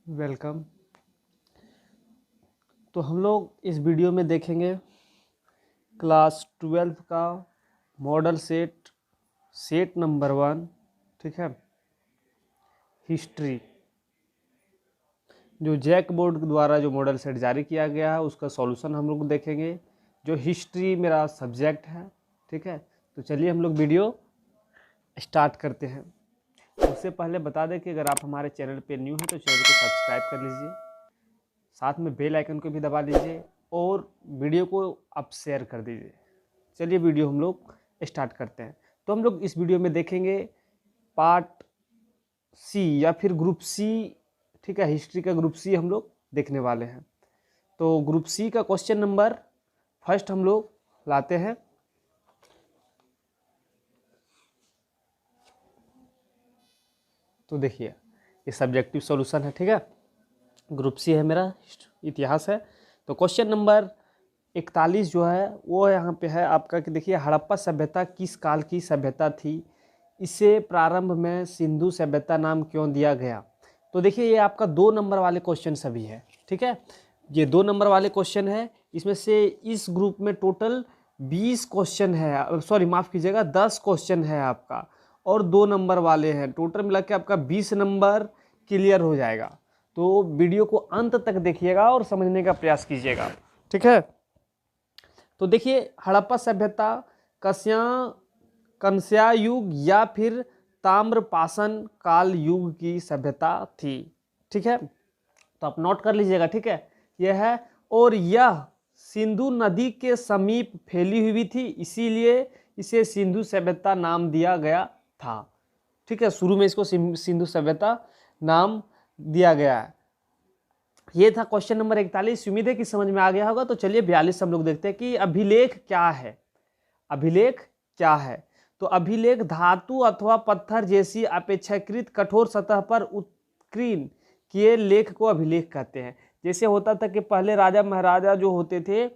Welcome. तो हम लोग इस वीडियो में देखेंगे क्लास 12 का मॉडल सेट, सेट नंबर 1, ठीक है, हिस्ट्री। जो जैक बोर्ड द्वारा जो मॉडल सेट जारी किया गया है उसका सॉल्यूशन हम लोग देखेंगे। जो हिस्ट्री मेरा सब्जेक्ट है, ठीक है। तो चलिए हम लोग वीडियो स्टार्ट करते हैं। उससे पहले बता दें कि अगर आप हमारे चैनल पे न्यू हैं तो चैनल को सब्सक्राइब कर लीजिए, साथ में बेल आइकन को भी दबा दीजिए और वीडियो को आप शेयर कर दीजिए। चलिए वीडियो हम लोग स्टार्ट करते हैं। तो हम लोग इस वीडियो में देखेंगे पार्ट सी या फिर ग्रुप सी, ठीक है। हिस्ट्री का ग्रुप सी हम लोग देखने वाले हैं। तो ग्रुप सी का क्वेश्चन नंबर फर्स्ट हम लोग लाते हैं। तो देखिए ये सब्जेक्टिव सॉल्यूशन है, ठीक है। ग्रुप सी है मेरा, इतिहास है। तो क्वेश्चन नंबर 41 जो है वो यहाँ पे है आपका कि देखिए हड़प्पा सभ्यता किस काल की सभ्यता थी, इसे प्रारंभ में सिंधु सभ्यता नाम क्यों दिया गया। तो देखिए ये आपका 2 नंबर वाले क्वेश्चन सभी है, ठीक है। ये 2 नंबर वाले क्वेश्चन है। इसमें से इस ग्रुप में टोटल 20 क्वेश्चन है, सॉरी माफ़ कीजिएगा 10 क्वेश्चन है आपका, और 2 नंबर वाले हैं। टोटल मिला के आपका 20 नंबर क्लियर हो जाएगा। तो वीडियो को अंत तक देखिएगा और समझने का प्रयास कीजिएगा, ठीक है। तो देखिए हड़प्पा सभ्यता कंस्या युग या फिर ताम्रपाषाण काल युग की सभ्यता थी, ठीक है। तो आप नोट कर लीजिएगा, ठीक है। यह है, और यह सिंधु नदी के समीप फैली हुई थी, इसीलिए इसे सिंधु सभ्यता नाम दिया गया था, ठीक है। शुरू में इसको सिंधु सभ्यता नाम दिया गया है। ये था क्वेश्चन नंबर 41। उम्मीद है कि समझ में आ गया होगा। तो चलिए 42 हम लोग देखते हैं कि अभिलेख क्या है। अभिलेख क्या है? तो अभिलेख धातु अथवा पत्थर जैसी अपेक्षाकृत कठोर सतह पर उत्कीर्ण किए लेख को अभिलेख कहते हैं। जैसे होता था कि पहले राजा महाराजा जो होते थे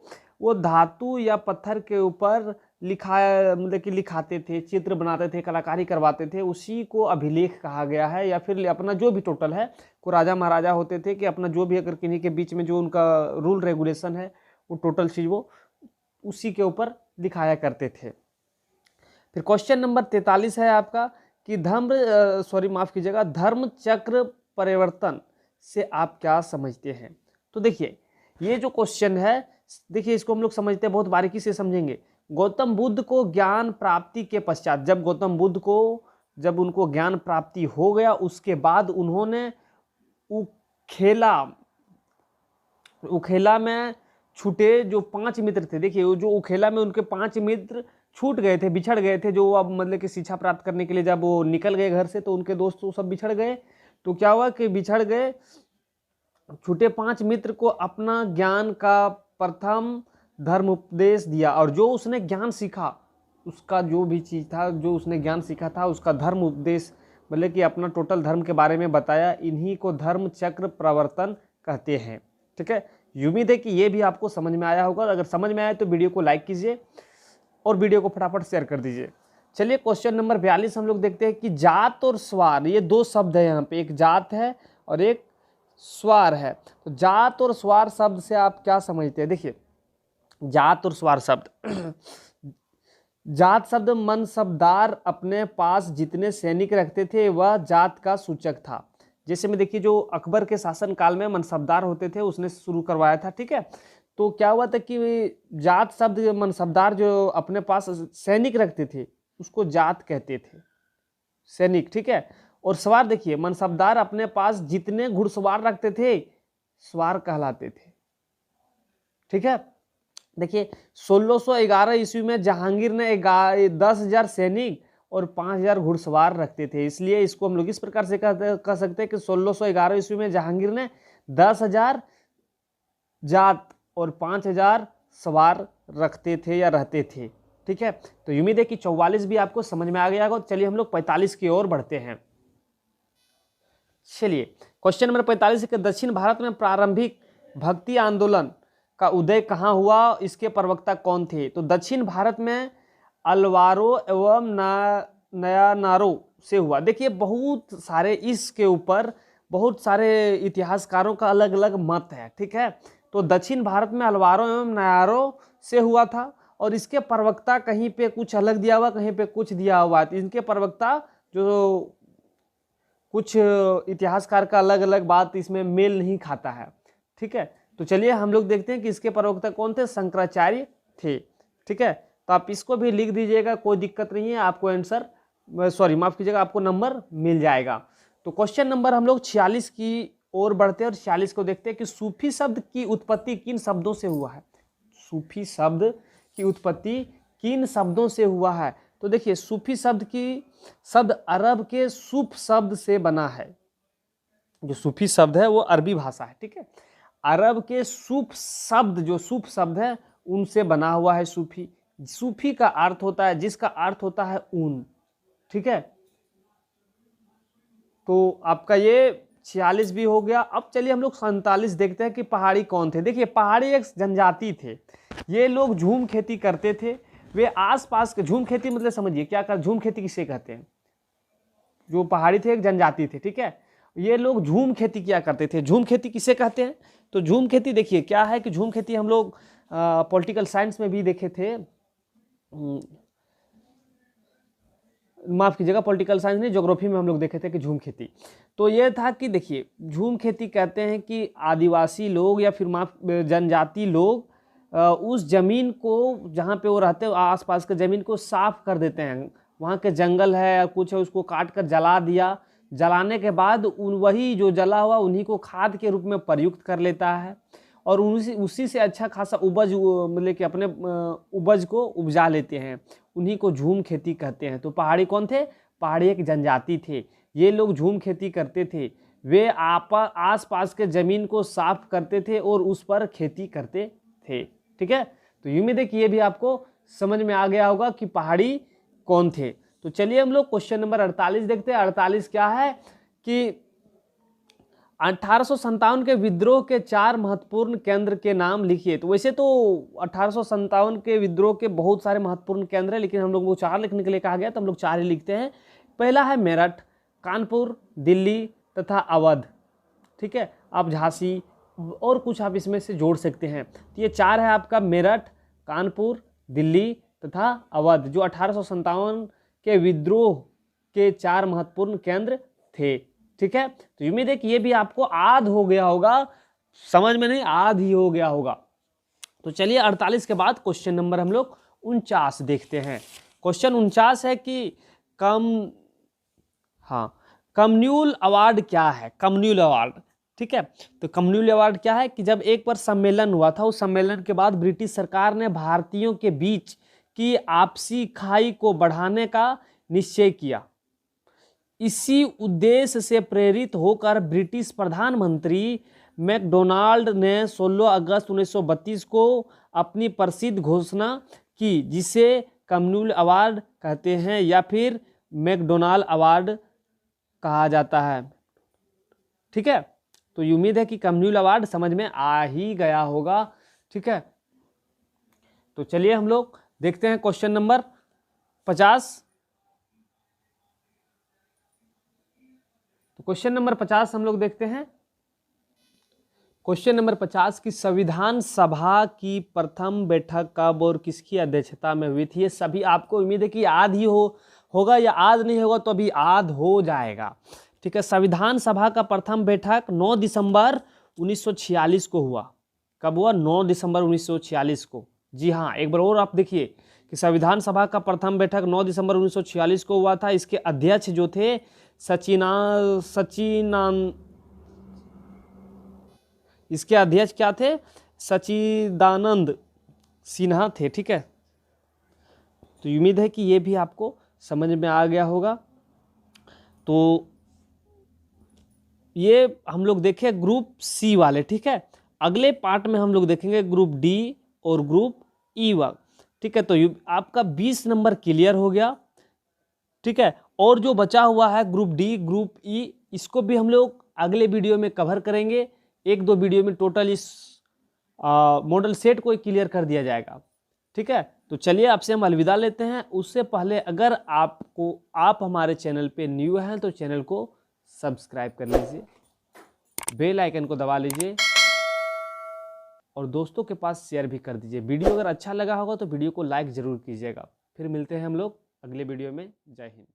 वो धातु या पत्थर के ऊपर मतलब कि लिखाते थे, चित्र बनाते थे, कलाकारी करवाते थे, उसी को अभिलेख कहा गया है। या फिर अपना जो भी टोटल है, को राजा महाराजा होते थे कि अपना जो भी अगर किन्हीं के बीच में जो उनका रूल रेगुलेशन है वो टोटल चीज़ वो उसी के ऊपर दिखाया करते थे। फिर क्वेश्चन नंबर 43 है आपका कि धर्म चक्र परिवर्तन से आप क्या समझते हैं। तो देखिए ये जो क्वेश्चन है, देखिए इसको हम लोग समझते हैं, बहुत बारीकी से समझेंगे। गौतम बुद्ध को ज्ञान प्राप्ति के पश्चात, जब गौतम बुद्ध को जब उनको ज्ञान प्राप्ति हो गया उसके बाद उन्होंने उखेला में छूटे जो 5 मित्र थे। देखिए जो उखेला में उनके 5 मित्र छूट गए थे, बिछड़ गए थे, जो अब मतलब कि शिक्षा प्राप्त करने के लिए जब वो निकल गए घर से तो उनके दोस्त तो सब बिछड़ गए। तो क्या हुआ कि बिछड़ गए छूटे 5 मित्र को अपना ज्ञान का प्रथम धर्म उपदेश दिया, और जो उसने ज्ञान सीखा उसका जो भी चीज़ था, जो उसने ज्ञान सीखा था उसका धर्म उपदेश मतलब कि अपना टोटल धर्म के बारे में बताया। इन्हीं को धर्म चक्र प्रवर्तन कहते हैं, ठीक है। उम्मीद है कि ये भी आपको समझ में आया होगा। अगर समझ में आया तो वीडियो को लाइक कीजिए और वीडियो को फटाफट शेयर कर दीजिए। चलिए क्वेश्चन नंबर 42 हम लोग देखते हैं कि जात और स्वार, ये 2 शब्द है यहाँ पे, एक जात है और एक स्वार है। तो जात और स्वार शब्द से आप क्या समझते हैं। देखिए जात और स्वार शब्द जात शब्द मनसबदार अपने पास जितने सैनिक रखते थे वह जात का सूचक था। जैसे में देखिए जो अकबर के शासन काल में मनसबदार होते थे उसने शुरू करवाया था, ठीक है। तो क्या हुआ था कि जात शब्द मनसबदार जो अपने पास सैनिक रखते थे उसको जात कहते थे, सैनिक, ठीक है। और सवार देखिए मनसबदार अपने पास जितने घुड़सवार रखते थे सवार कहलाते थे, ठीक है। देखिए 1611 ईस्वी में जहांगीर ने 10,000 सैनिक और 5,000 घुड़सवार रखते थे, इसलिए इसको हम लोग इस प्रकार से कह सकते हैं कि 1611 ईस्वी में जहांगीर ने 10,000 जात और 5,000 सवार रखते थे या रहते थे, ठीक है। तो उम्मीद है कि 44 भी आपको समझ में आ गया होगा। चलिए हम लोग 45 की ओर बढ़ते हैं। चलिए क्वेश्चन नंबर 45 के दक्षिण भारत में प्रारंभिक भक्ति आंदोलन का उदय कहाँ हुआ, इसके प्रवक्ता कौन थे। तो दक्षिण भारत में अलवारो एवं नयानारो से हुआ। देखिए बहुत सारे इसके ऊपर बहुत सारे इतिहासकारों का अलग अलग मत है, ठीक है। तो दक्षिण भारत में अलवारों एवं नायारों से हुआ था, और इसके प्रवक्ता कहीं पे कुछ अलग दिया हुआ, कहीं पे कुछ दिया हुआ। इनके प्रवक्ता जो कुछ इतिहासकार का अलग अलग बात इसमें मेल नहीं खाता है, ठीक है। तो चलिए हम लोग देखते हैं कि इसके प्रवक्ता कौन थे, शंकराचार्य थे, ठीक है। तो आप इसको भी लिख दीजिएगा, कोई दिक्कत नहीं है, आपको आंसर, सॉरी माफ कीजिएगा, आपको नंबर मिल जाएगा। तो क्वेश्चन नंबर हम लोग 46 की ओर बढ़ते हैं और 46 को देखते हैं कि सूफी शब्द की उत्पत्ति किन शब्दों से हुआ है। सूफी शब्द की उत्पत्ति किन शब्दों से हुआ है। तो देखिए सूफी शब्द अरब के सूफ शब्द से बना है। जो सूफी शब्द है वो अरबी भाषा है, ठीक है। अरब के सूफ शब्द, जो सूफ शब्द है उनसे बना हुआ है सूफी। सूफी का अर्थ होता है, जिसका अर्थ होता है ऊन, ठीक है। तो आपका ये 46 भी हो गया। अब चलिए हम लोग 47 देखते हैं कि पहाड़ी कौन थे। देखिए पहाड़ी एक जनजाति थे, ये लोग झूम खेती करते थे। वे आसपास के, झूम खेती मतलब समझिए क्या कर, झूम खेती किसे कहते हैं। जो पहाड़ी थे एक जनजाति थे, ठीक है। ये लोग झूम खेती किया करते थे। झूम खेती किसे कहते हैं, तो झूम खेती देखिए क्या है कि झूम खेती हम लोग पॉलिटिकल साइंस में भी देखे थे, माफ कीजिएगा पॉलिटिकल साइंस नहीं, ज्योग्राफी में हम लोग देखे थे कि झूम खेती। तो ये था कि देखिए झूम खेती कहते हैं कि आदिवासी लोग या फिर जनजाति लोग उस जमीन को, जहाँ पे वो रहते हैं आसपास के जमीन को साफ कर देते हैं। वहाँ के जंगल है या कुछ है, उसको काट कर जला दिया। जलाने के बाद वही जो जला हुआ उन्हीं को खाद के रूप में प्रयुक्त कर लेता है, और उसी से अच्छा खासा उपज, मतलब कि अपने उपज को उपजा लेते हैं। उन्हीं को झूम खेती कहते हैं। तो पहाड़ी कौन थे, पहाड़ी एक जनजाति थे। ये लोग झूम खेती करते थे। वे आस पास के जमीन को साफ करते थे और उस पर खेती करते थे, ठीक है। तो उम्मीद है कि ये भी आपको समझ में आ गया होगा कि पहाड़ी कौन थे। तो चलिए हम लोग क्वेश्चन नंबर 48 देखते हैं। 48 क्या है कि 1857 के विद्रोह के 4 महत्वपूर्ण केंद्र के नाम लिखिए। तो वैसे तो 1857 के विद्रोह के बहुत सारे महत्वपूर्ण केंद्र हैं, लेकिन हम लोग को 4 लिखने के लिए कहा गया तो हम लोग 4 ही लिखते हैं। पहला है मेरठ, कानपुर, दिल्ली तथा अवध, ठीक है। आप झांसी और कुछ आप इसमें से जोड़ सकते हैं। तो ये 4 है आपका, मेरठ, कानपुर, दिल्ली तथा अवध, जो 1857 के विद्रोह के 4 महत्वपूर्ण केंद्र थे, ठीक है। तो उम्मीद है कि ये भी आपको आद हो गया होगा, समझ में नहीं आद ही हो गया होगा। तो चलिए 48 के बाद क्वेश्चन नंबर हम लोग 49 देखते हैं। क्वेश्चन 49 है कि कम्युनिल अवार्ड क्या है। कम्युनिल अवार्ड, ठीक है। तो कम्युनिल अवार्ड क्या है कि जब एक बार सम्मेलन हुआ था, उस सम्मेलन के बाद ब्रिटिश सरकार ने भारतीयों के बीच की आपसी खाई को बढ़ाने का निश्चय किया। इसी उद्देश्य से प्रेरित होकर ब्रिटिश प्रधानमंत्री मैकडोनाल्ड ने 16 अगस्त 1932 को अपनी प्रसिद्ध घोषणा की, जिसे कम्युनिल अवार्ड कहते हैं या फिर मैकडोनाल्ड अवार्ड कहा जाता है, ठीक है। तो उम्मीद है कि कम्युनिल अवार्ड समझ में आ ही गया होगा, ठीक है। तो चलिए हम लोग देखते हैं क्वेश्चन नंबर 50। तो क्वेश्चन नंबर 50 हम लोग देखते हैं। क्वेश्चन नंबर 50 की संविधान सभा की प्रथम बैठक कब और किसकी अध्यक्षता में हुई थी। ये सभी आपको उम्मीद है कि याद ही होगा या याद नहीं होगा तो अभी याद हो जाएगा, ठीक है। संविधान सभा का प्रथम बैठक 9 दिसंबर 1946 को हुआ। कब हुआ, 9 दिसंबर 1946 को। जी हाँ, एक बार और आप देखिए कि संविधान सभा का प्रथम बैठक 9 दिसंबर 1946 को हुआ था। इसके अध्यक्ष जो थे इसके अध्यक्ष क्या थे, सच्चिदानंद सिन्हा थे, ठीक है। तो उम्मीद है कि ये भी आपको समझ में आ गया होगा। तो ये हम लोग देखे ग्रुप सी वाले, ठीक है। अगले पार्ट में हम लोग देखेंगे ग्रुप डी और ग्रुप ई वाला, ठीक है। तो आपका 20 नंबर क्लियर हो गया, ठीक है। और जो बचा हुआ है ग्रुप डी, ग्रुप ई, इसको भी हम लोग अगले वीडियो में कवर करेंगे। 1-2 वीडियो में टोटल इस मॉडल सेट को क्लियर कर दिया जाएगा, ठीक है। तो चलिए आपसे हम अलविदा लेते हैं। उससे पहले अगर आप हमारे चैनल पे न्यू हैं तो चैनल को सब्सक्राइब कर लीजिए। बेल आइकन को दबा लीजिए और दोस्तों के पास शेयर भी कर दीजिए। वीडियो अगर अच्छा लगा होगा तो वीडियो को लाइक ज़रूर कीजिएगा। फिर मिलते हैं हम लोग अगले वीडियो में। जय हिंद।